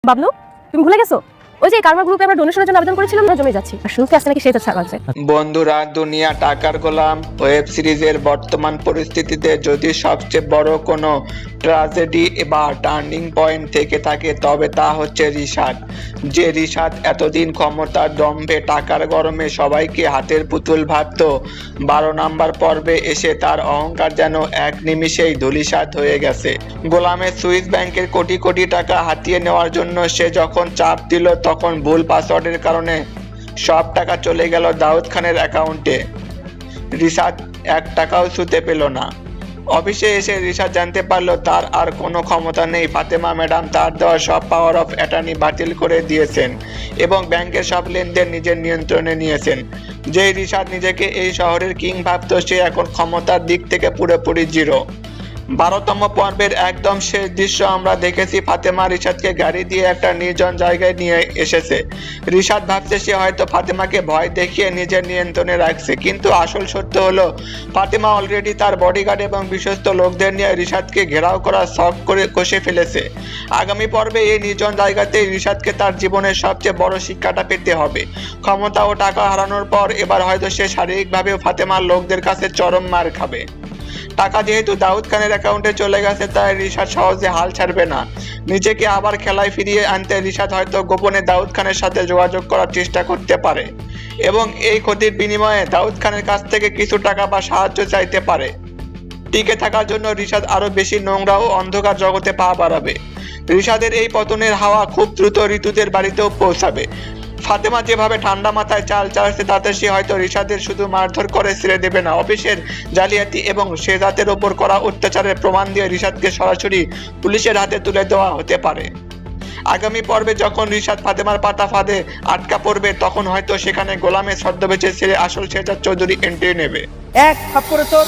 বাবলু, তুমি ভুলে গেছো ওই যে কারমা গ্রুপে আমরা ডোনেশনের জন্য আবেদন করেছিলাম না, জমে যাচ্ছি। আর শুনতে আসছে নাকি সেটা ছাড়া আছে। বন্ধুরা, দুনিয়া টাকার গোলাম ওয়েব সিরিজের বর্তমান পরিস্থিতিতে যদি সবচেয়ে বড় কোনো ট্র্যাজেডি বা টার্নিং পয়েন্ট থেকে থাকে তবে তা হচ্ছে রিশাদ। যে রিশাদ এতদিন ক্ষমতার দম্ভে টাকার গরমে সবাইকে হাতের পুতুল ভাবত, 12 নম্বর পর্বে এসে তার অহংকার যেন এক নিমিষেই ধূলিসাৎ হয়ে গেছে। গোলামের সুইস ব্যাংকের কোটি কোটি টাকা হাতিয়ে নেওয়ার জন্য সে যখন চাপ দিল তখন ভুল পাসওয়ার্ডের কারণে সব টাকা চলে গেল দাউদ খানের অ্যাকাউন্টে। রিশাদ 1 টাকাও ছুঁতে পেল না। অফিসে এসে রিশাদ জানতে পারলো তার আর কোনো ক্ষমতা নেই। ফাতেমা ম্যাডাম তার দেওয়া সব পাওয়ার অফ অ্যাটর্নি বাতিল করে দিয়েছেন এবং ব্যাংকের সব লেনদেন নিজের নিয়ন্ত্রণে নিয়েছেন। যেই রিশাদ নিজেকে এই শহরের কিং ভাবত, সে এখন ক্ষমতার দিক থেকে পুরোপুরি জিরো। 12তম পর্বের একদম শেষ দৃশ্য আমরা দেখেছি, ফাতেমা রিশাদকে গাড়ি দিয়ে একটা নির্জন জায়গায় নিয়ে এসেছে। রিশাদ ভাবছে সে হয়তো ফাতেমাকে ভয় দেখিয়ে নিজের নিয়ন্ত্রণে রাখছে, কিন্তু আসল সত্য হলো ফাতেমা অলরেডি তার বডিগার্ড এবং বিশ্বস্ত লোকদের নিয়ে রিশাদকে ঘেরাও করা শখ করে কষে ফেলেছে। আগামী পর্বে এই নির্জন জায়গাতেই রিশাদকে তার জীবনের সবচেয়ে বড় শিক্ষাটা পেতে হবে। ক্ষমতা ও টাকা হারানোর পর এবার হয়তো সে শারীরিকভাবেও ফাতেমার লোকদের কাছে চরম মার খাবে। টাকা যেহেতু দাউদ খানের অ্যাকাউন্টে চলে গেছে, তাই রিশাদ সহজে হাল ছাড়বে না। নিজেকে আবার খেলায় ফিরিয়ে আনতে রিশাদ হয়তো গোপনে দাউদ খানের সাথে যোগাযোগ করার চেষ্টা করতে পারে এবং এই ক্ষতির বিনিময়ে দাউদ খানের কাছ থেকে কিছু টাকা বা সাহায্য চাইতে পারে। টিকে থাকার জন্য রিশাদ আরো বেশি নোংরা ও অন্ধকার জগতে পা বাড়াবে। রিশাদের এই পতনের হাওয়া খুব দ্রুত ঋতুদের বাড়িতেও পৌঁছাবে। ফাতেমা যেভাবে ঠান্ডা মাথায় চাল চালাচ্ছে তাতে সে হয়তো রিশাদের শুধু মারধর করে ছেড়ে দেবে না, অফিসের জালিয়াতি এবং সে জাতের ওপর করা অত্যাচারের প্রমাণ দিয়ে রিশাদকে সরাসরি পুলিশের হাতে তুলে দেওয়া হতে পারে। আগামী পর্বে যখন রিশাদ ফাতেমার পাতা ফাঁদে আটকা পড়বে তখন হয়তো সেখানে গোলামের ছদ্মবেশে ছেড়ে আসল শেহজাদ চৌধুরী এন্ট্রি নেবে। এক থাপ্পড়ে তোর